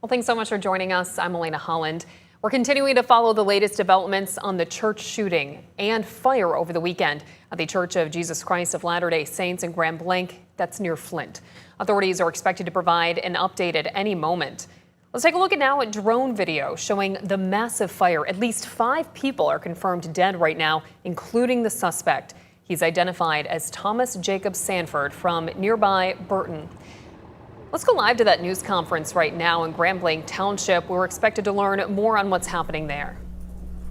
Well, thanks so much for joining us. I'm Elena Holland. We're continuing to follow the latest developments on the church shooting and fire over the weekend at the Church of Jesus Christ of Latter-day Saints in Grand Blanc, that's near Flint. Authorities are expected to provide an update at any moment. Let's take a look now at drone video showing the massive fire. At least 5 people are confirmed dead right now, including the suspect. He's identified as Thomas Jacob Sanford from nearby Burton. Let's go live to that news conference right now in Grand Blanc Township. We're expected to learn more on what's happening there.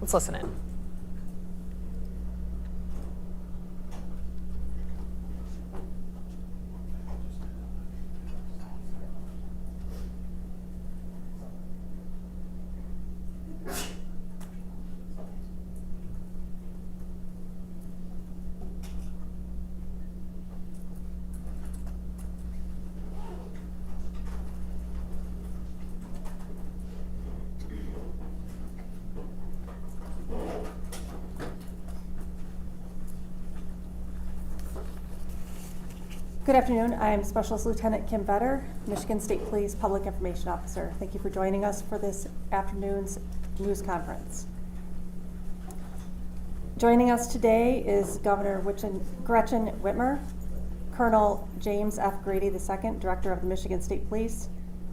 Let's listen in. Good afternoon. I am Specialist Lieutenant Kim Vetter, Michigan State Police Public Information Officer. Thank you for joining us for this afternoon's news conference. Joining us today is Governor Gretchen Whitmer, Colonel James F. Grady II, Director of the Michigan State Police,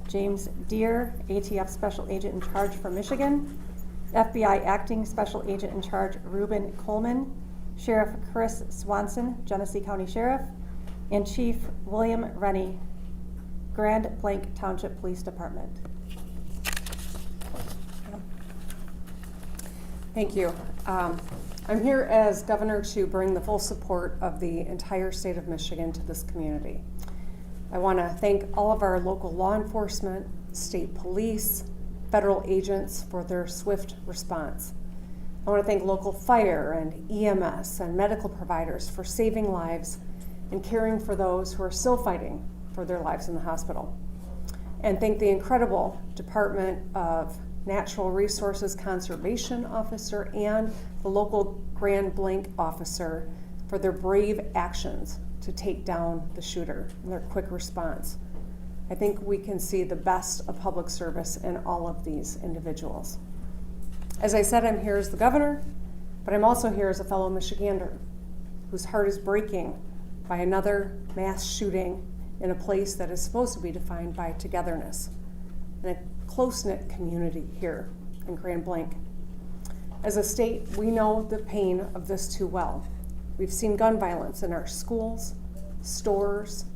James Deere, ATF Special Agent in Charge for Michigan, FBI Acting Special Agent in Charge Reuben Coleman, Sheriff Chris Swanson, Genesee County Sheriff, and Chief William Rennie, Grand Blanc Township Police Department. Thank you. I'm here as governor to bring the full support of the entire state of Michigan to this community. I want to thank all of our local law enforcement, state police, federal agents for their swift response. I want to thank local fire and EMS and medical providers for saving lives and caring for those who are still fighting for their lives in the hospital. And thank the incredible Department of Natural Resources Conservation Officer and the local Grand Blanc officer for their brave actions to take down the shooter and their quick response. I think we can see the best of public service in all of these individuals. As I said, I'm here as the governor, but I'm also here as a fellow Michigander whose heart is breaking by another mass shooting in a place that is supposed to be defined by togetherness in a close-knit community here in Grand Blanc. As a state, we know the pain of this too well. We've seen gun violence in our schools, stores,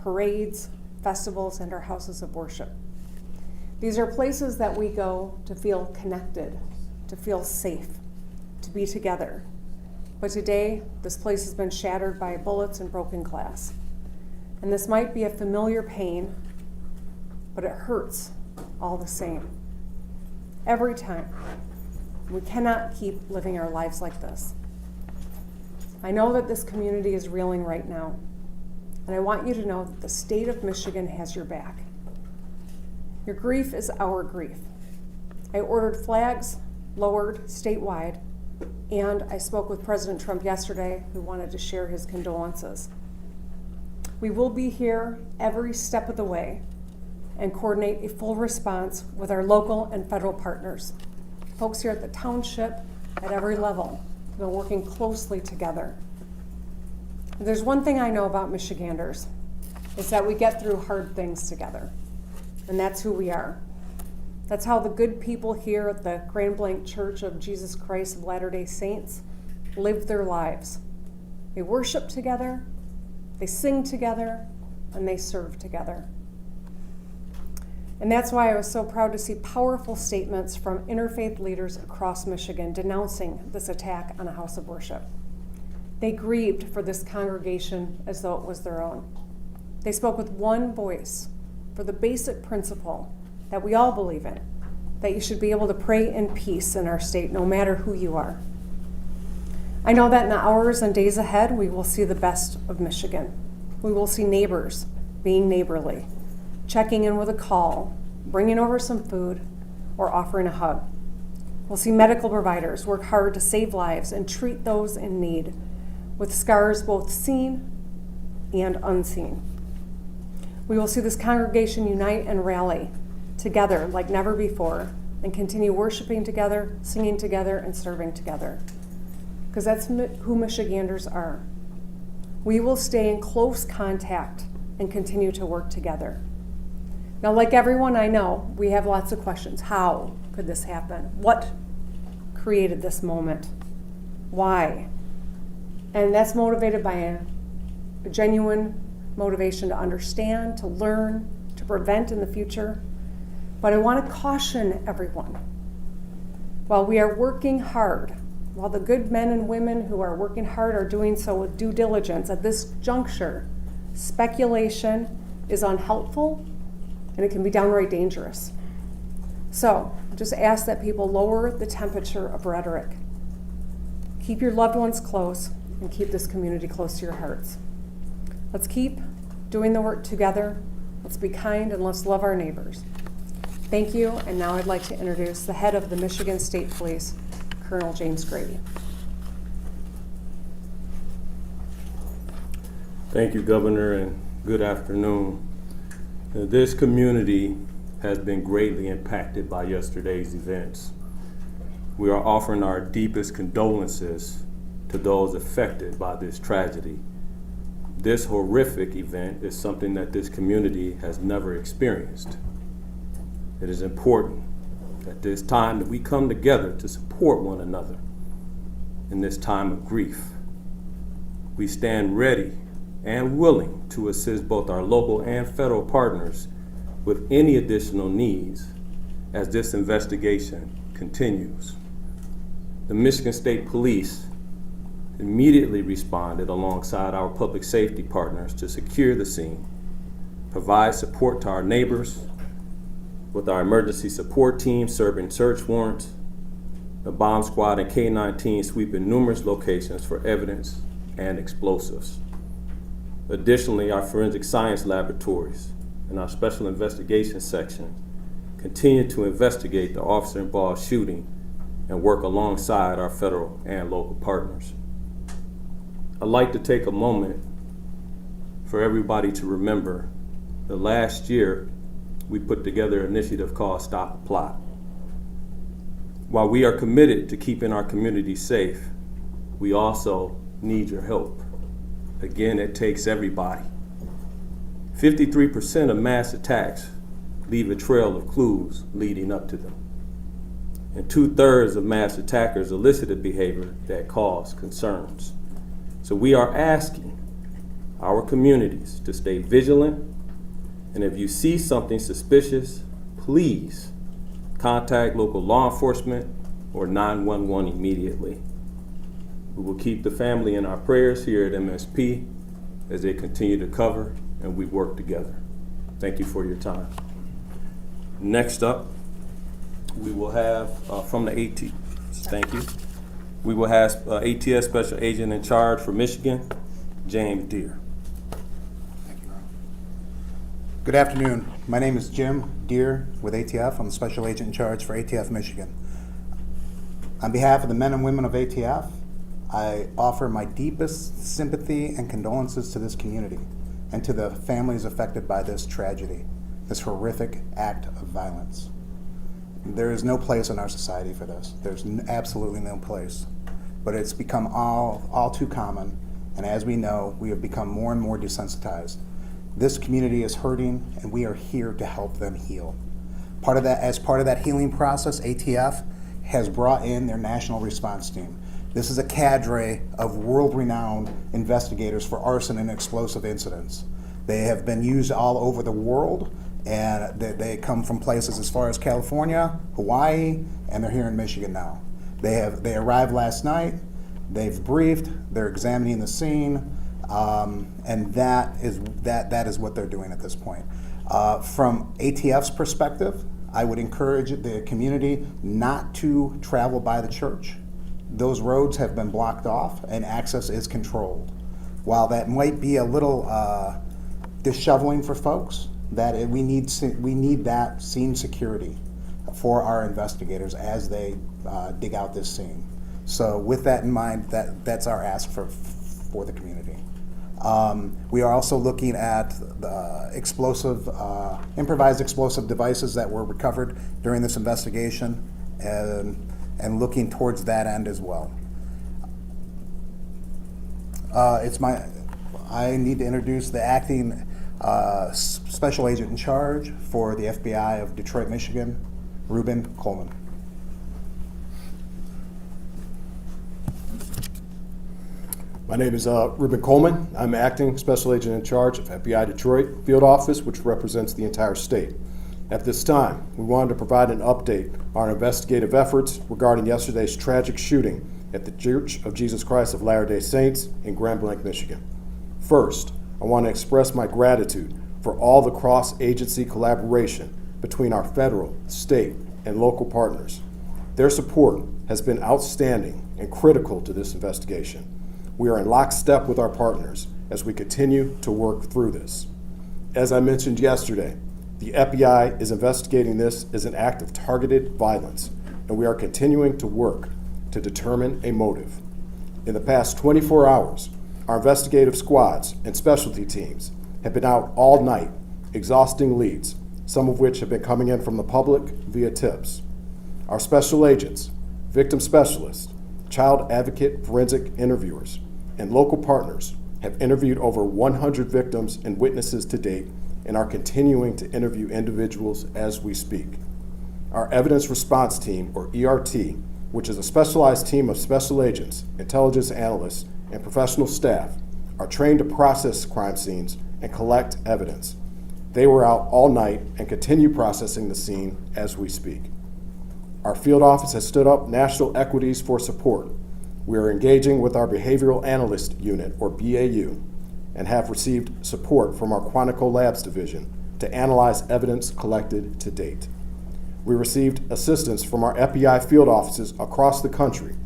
parades, festivals, and our houses of worship. These are places that we go to feel connected, to feel safe, to be together. But today, this place has been shattered by bullets and broken glass. And this might be a familiar pain, but it hurts all the same. Every time. We cannot keep living our lives like this. I know that this community is reeling right now, and I want you to know that the state of Michigan has your back. Your grief is our grief. I ordered flags lowered statewide, and I spoke with President Trump yesterday, who wanted to share his condolences. We will be here every step of the way and coordinate a full response with our local and federal partners. Folks here at the township, at every level, have been working closely together. If there's one thing I know about Michiganders, it's that we get through hard things together, and that's who we are. That's how the good people here at the Grand Blanc Church of Jesus Christ of Latter-day Saints live their lives. They worship together, they sing together, and they serve together. And that's why I was so proud to see powerful statements from interfaith leaders across Michigan denouncing this attack on a house of worship. They grieved for this congregation as though it was their own. They spoke with one voice for the basic principle that we all believe in, that you should be able to pray in peace in our state, no matter who you are. I know that in the hours and days ahead, we will see the best of Michigan. We will see neighbors being neighborly, checking in with a call, bringing over some food, or offering a hug. We'll see medical providers work hard to save lives and treat those in need, with scars both seen and unseen. We will see this congregation unite and rally together like never before and continue worshiping together, singing together, and serving together. Because that's who Michiganders are. We will stay in close contact and continue to work together. Now, like everyone I know, we have lots of questions. How could this happen? What created this moment? Why? And that's motivated by a genuine motivation to understand, to learn, to prevent in the future. But I want to caution everyone, while we are working hard, while the good men and women who are working hard are doing so with due diligence, at this juncture, speculation is unhelpful and it can be downright dangerous. So just ask that people lower the temperature of rhetoric. Keep your loved ones close and keep this community close to your hearts. Let's keep doing the work together. Let's be kind and let's love our neighbors. Thank you, and now I'd like to introduce the head of the Michigan State Police, Colonel James Grady. Thank you, Governor, and good afternoon. This community has been greatly impacted by yesterday's events. We are offering our deepest condolences to those affected by this tragedy. This horrific event is something that this community has never experienced. It is important at this time that we come together to support one another in this time of grief. We stand ready and willing to assist both our local and federal partners with any additional needs as this investigation continues. The Michigan State Police immediately responded alongside our public safety partners to secure the scene, provide support to our neighbors, with our emergency support team serving search warrants, the bomb squad and K-9 team sweeping numerous locations for evidence and explosives. Additionally, our forensic science laboratories and our special investigation section continue to investigate the officer-involved shooting and work alongside our federal and local partners. I'd like to take a moment for everybody to remember that last year we put together an initiative called Stop the Plot. While we are committed to keeping our community safe, we also need your help. Again, it takes everybody. 53% of mass attacks leave a trail of clues leading up to them. And 2/3 of mass attackers elicited behavior that cause concerns. So we are asking our communities to stay vigilant, and if you see something suspicious, please contact local law enforcement or 911 immediately. We will keep the family in our prayers here at MSP as they continue to cover and we work together. Thank you for your time. Next up, we will have from the thank you. We will have ATS Special Agent in Charge for Michigan, James Deere. Good afternoon. My name is Jim Deere with ATF. I'm the Special Agent in Charge for ATF Michigan. On behalf of the men and women of ATF, I offer my deepest sympathy and condolences to this community and to the families affected by this tragedy, this horrific act of violence. There is no place in our society for this. There's absolutely no place. But it's become all too common, and as we know, we have become more and more desensitized. This community is hurting, and we are here to help them heal. As part of that healing process, ATF has brought in their national response team. This is a cadre of world-renowned investigators for arson and explosive incidents. They have been used all over the world, and they come from places as far as California, Hawaii, and they're here in Michigan now. They arrived last night, they've briefed, they're examining the scene, and that is what they're doing at this point. From ATF's perspective, I would encourage the community not to travel by the church. Those roads have been blocked off and access is controlled. While that might be a little disheveling for folks, we need that scene security for our investigators as they dig out this scene. So with that in mind, that's our ask for the community. We are also looking at the improvised explosive devices that were recovered during this investigation and looking towards that end as well. I need to introduce the acting Special Agent in Charge for the FBI of Detroit, Michigan, Ruben Coleman. My name is Ruben Coleman. I'm acting Special Agent in charge of FBI Detroit Field Office, which represents the entire state. At this time, we wanted to provide an update on our investigative efforts regarding yesterday's tragic shooting at the Church of Jesus Christ of Latter-day Saints in Grand Blanc, Michigan. First, I want to express my gratitude for all the cross-agency collaboration between our federal, state, and local partners. Their support has been outstanding and critical to this investigation. We are in lockstep with our partners as we continue to work through this. As I mentioned yesterday, the FBI is investigating this as an act of targeted violence, and we are continuing to work to determine a motive. In the past 24 hours, our investigative squads and specialty teams have been out all night, exhausting leads, some of which have been coming in from the public via tips. Our special agents, victim specialists, child advocate forensic interviewers, and local partners have interviewed over 100 victims and witnesses to date and are continuing to interview individuals as we speak. Our Evidence Response Team, or ERT, which is a specialized team of special agents, intelligence analysts, and professional staff, are trained to process crime scenes and collect evidence. They were out all night and continue processing the scene as we speak. Our field office has stood up national equities for support. We are engaging with our Behavioral Analyst Unit, or BAU, and have received support from our Quantico Labs Division to analyze evidence collected to date. We received assistance from our FBI field offices across the country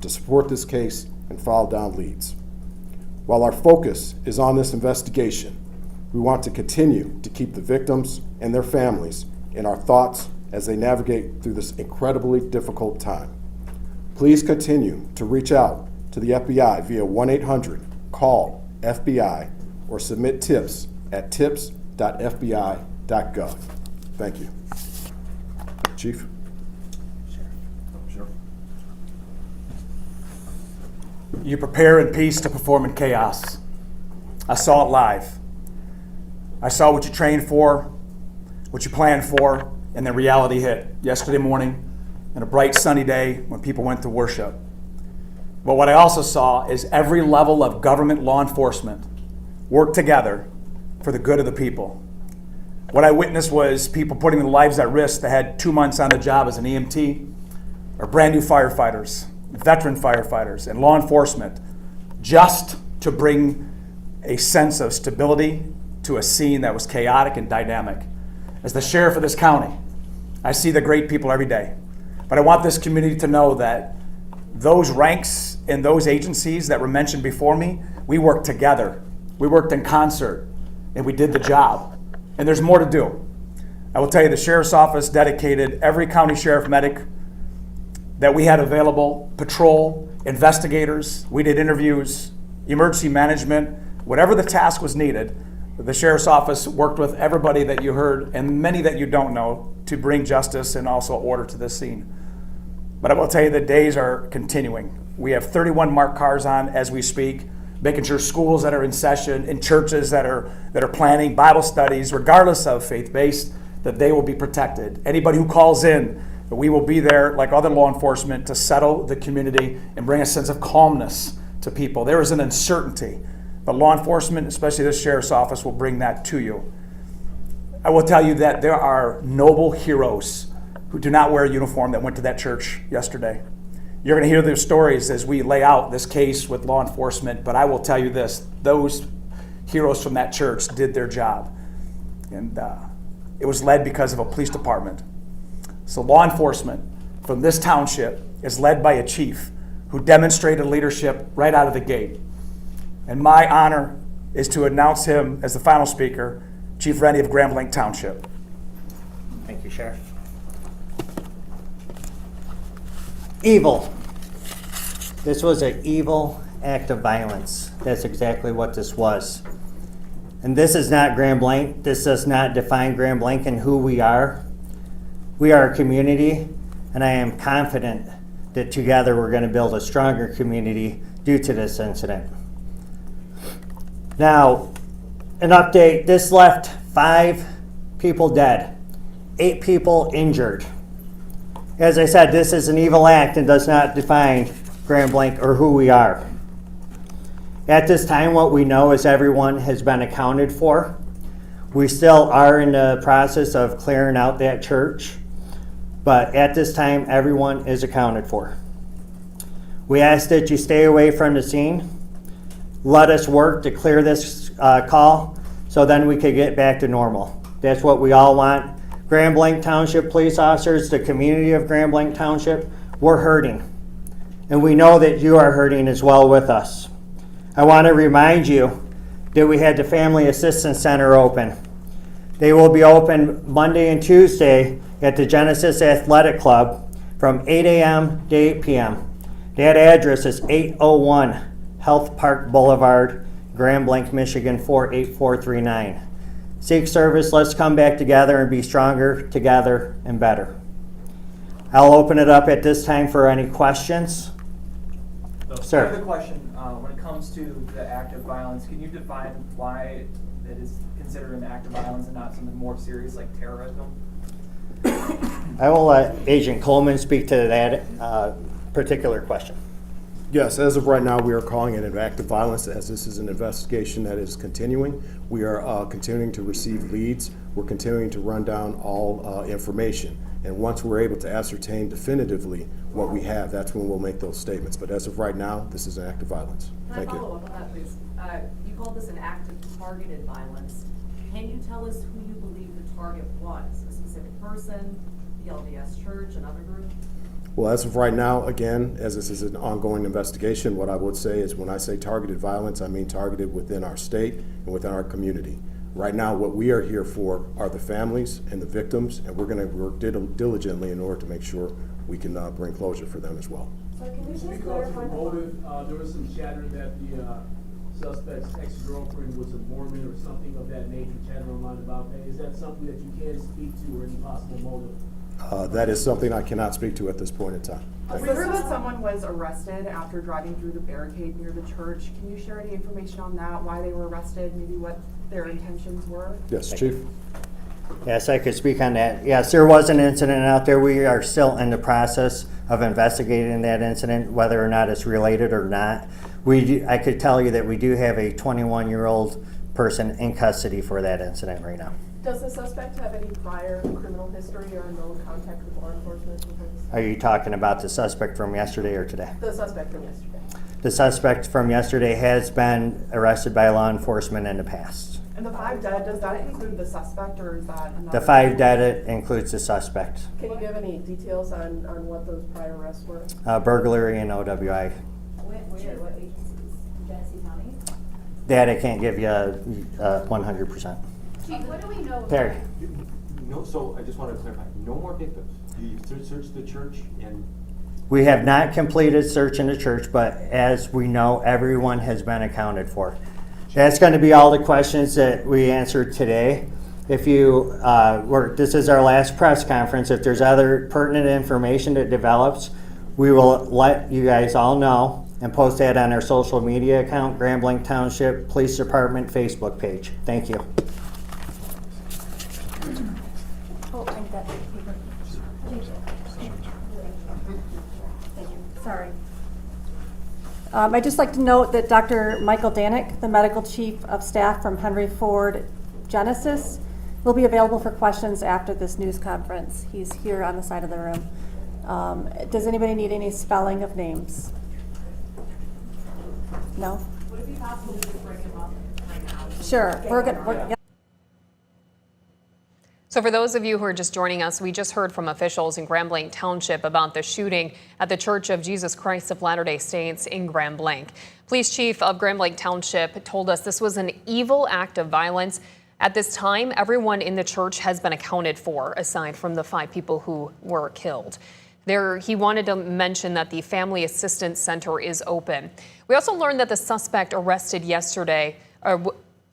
to support this case and file down leads. While our focus is on this investigation, we want to continue to keep the victims and their families in our thoughts as they navigate through this incredibly difficult time. Please continue to reach out to the FBI via 1-800-CALL-FBI or submit tips at tips.fbi.gov. Thank you. Chief? Sure. You prepare in peace to perform in chaos. I saw it live. I saw what you trained for, what you planned for, and then reality hit yesterday morning on a bright sunny day when people went to worship. But what I also saw is every level of government law enforcement work together for the good of the people. What I witnessed was people putting their lives at risk that had 2 months on the job as an EMT, or brand new firefighters, veteran firefighters, and law enforcement, just to bring a sense of stability to a scene that was chaotic and dynamic. As the sheriff of this county, I see the great people every day. But I want this community to know that those ranks in those agencies that were mentioned before me, we worked together. We worked in concert, and we did the job. And there's more to do. I will tell you, the sheriff's office dedicated every county sheriff medic that we had available, patrol, investigators, we did interviews, emergency management, whatever the task was needed. The sheriff's office worked with everybody that you heard and many that you don't know to bring justice and also order to this scene. But I will tell you, the days are continuing. We have 31 marked cars on as we speak, making sure schools that are in session, in churches that are planning Bible studies, regardless of faith-based, that they will be protected. Anybody who calls in, we will be there like other law enforcement to settle the community and bring a sense of calmness to people. There is an uncertainty, but law enforcement, especially this sheriff's office, will bring that to you. I will tell you that there are noble heroes who do not wear a uniform that went to that church yesterday. You're going to hear their stories as we lay out this case with law enforcement, but I will tell you this, those heroes from that church did their job. And it was led because of a police department. So law enforcement from this township is led by a chief who demonstrated leadership right out of the gate. And my honor is to announce him as the final speaker, Chief Rennie of Grand Blanc Township. Thank you, Sheriff. Evil. This was an evil act of violence. That's exactly what this was. And this is not Grand Blanc. This does not define Grand Blanc and who we are. We are a community, and I am confident that together we're going to build a stronger community due to this incident. Now, an update. This left 5 people dead, 8 people injured. As I said, this is an evil act and does not define Grand Blanc or who we are. At this time, what we know is everyone has been accounted for. We still are in the process of clearing out that church, but at this time, everyone is accounted for. We ask that you stay away from the scene. Let us work to clear this call so then we could get back to normal. That's what we all want. Grand Blanc Township police officers, the community of Grand Blanc Township, we're hurting. And we know that you are hurting as well with us. I want to remind you that we had the Family Assistance Center open. They will be open Monday and Tuesday at the Genesis Athletic Club from 8 a.m. to 8 p.m. That address is 801 Health Park Boulevard, Grand Blanc, Michigan 48439. Seek service, let's come back together and be stronger together and better. I'll open it up at this time for any questions. Sir. I have a question. When it comes to the act of violence, can you define why it is considered an act of violence and not something more serious like terrorism? I will let Agent Coleman speak to that particular question. Yes, as of right now, we are calling it an act of violence as this is an investigation that is continuing. We are continuing to receive leads. We're continuing to run down all information. And once we're able to ascertain definitively what we have, that's when we'll make those statements. But as of right now, this is an act of violence. Thank Can I you. follow up on that, please? You called this an act of targeted violence. Can you tell us who you believe the target was? A specific person, the LDS Church, another group? Well, as of right now, again, as this is an ongoing investigation, what I would say is when I say targeted violence, I mean targeted within our state and within our community. Right now, what we are here for are the families and the victims, and we're going to work diligently in order to make sure we can bring closure for them as well. So can you just Because clarify of the motive, there was some chatter that the suspect's ex-girlfriend was a Mormon or something of that nature, chatter online about that. Is that something that you can speak to or any possible motive? That is something I cannot speak to at this point in time. Thank We you. heard that someone was arrested after driving through the barricade near the church. Can you share any information on that, why they were arrested, maybe what their intentions were? Yes, Chief. Yes, I could speak on that. Yes, there was an incident out there. We are still in the process of investigating that incident, whether or not it's related or not. I could tell you that we do have a 21-year-old person in custody for that incident right now. Does the suspect have any prior criminal history or no contact with law enforcement? Are you talking about the suspect from yesterday or today? The suspect from yesterday. The suspect from yesterday has been arrested by law enforcement in the past. And the 5 dead, does that include the suspect or is that another? The 5 dead includes the suspect. Can you give any details on what those prior arrests were? Burglary and OWI. What agencies? Genesee County? That I can't give you 100%. Chief, what do we know? Terry. No, so I just want to clarify, no more victims. You searched the church and... We have not completed search in the church, but as we know, everyone has been accounted for. That's going to be all the questions that we answered today. If you, this is our last press conference. If there's other pertinent information that develops, we will let you guys all know and post that on our social media account, Grand Blanc Township Police Department Facebook page. Thank you. Oh, I need that paper. Thank you. Sorry. I'd just like to note that Dr. Michael Danick, the medical chief of staff from Henry Ford Genesis, will be available for questions after this news conference. He's here on the side of the room. Does anybody need any spelling of names? No? Would it be possible to just break them up right now? Sure. Yeah. So for those of you who are just joining us, we just heard from officials in Grand Blanc Township about the shooting at the Church of Jesus Christ of Latter-day Saints in Grand Blanc. Police chief of Grand Blanc Township told us this was an evil act of violence. At this time, everyone in the church has been accounted for, aside from the 5 people who were killed. He wanted to mention that the Family Assistance Center is open. We also learned that the suspect arrested yesterday,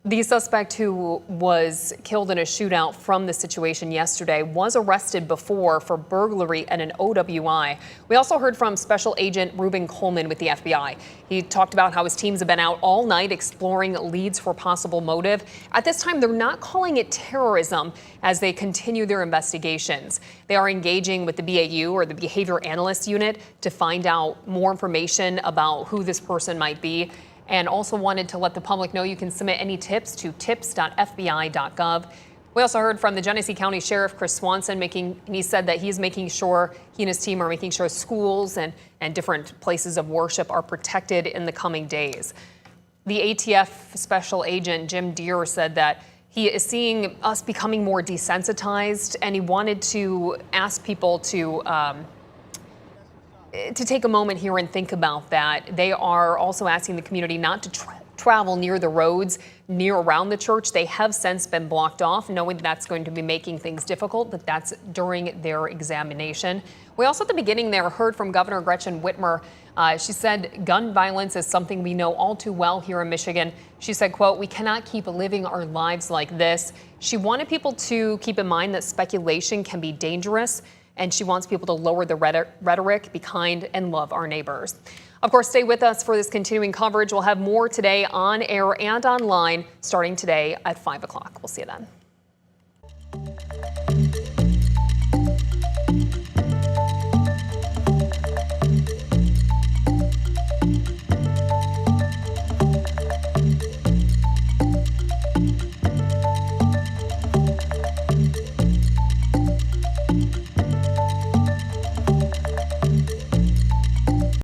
the suspect who was killed in a shootout from the situation yesterday was arrested before for burglary and an OWI. We also heard from Special Agent Reuben Coleman with the FBI. He talked about how his teams have been out all night exploring leads for possible motive. At this time, they're not calling it terrorism as they continue their investigations. They are engaging with the BAU, or the Behavior Analyst Unit, to find out more information about who this person might be. and also wanted to let the public know you can submit any tips to tips.fbi.gov. We also heard from the Genesee County Sheriff Chris Swanson he said that he's making sure, he and his team are making sure schools and different places of worship are protected in the coming days. The ATF Special Agent Jim Deere said that he is seeing us becoming more desensitized, and he wanted to ask people to take a moment here and think about that. They are also asking the community not to travel near the roads near around the church. They have since been blocked off, knowing that's going to be making things difficult, but that's during their examination. We also at the beginning there heard from Governor Gretchen Whitmer. She said gun violence is something we know all too well here in Michigan. She said, quote, "We cannot keep living our lives like this." She wanted people to keep in mind that speculation can be dangerous, and she wants people to lower the rhetoric, be kind, and love our neighbors. Of course, stay with us for this continuing coverage. We'll have more today on air and online starting today at 5 o'clock. We'll see you then.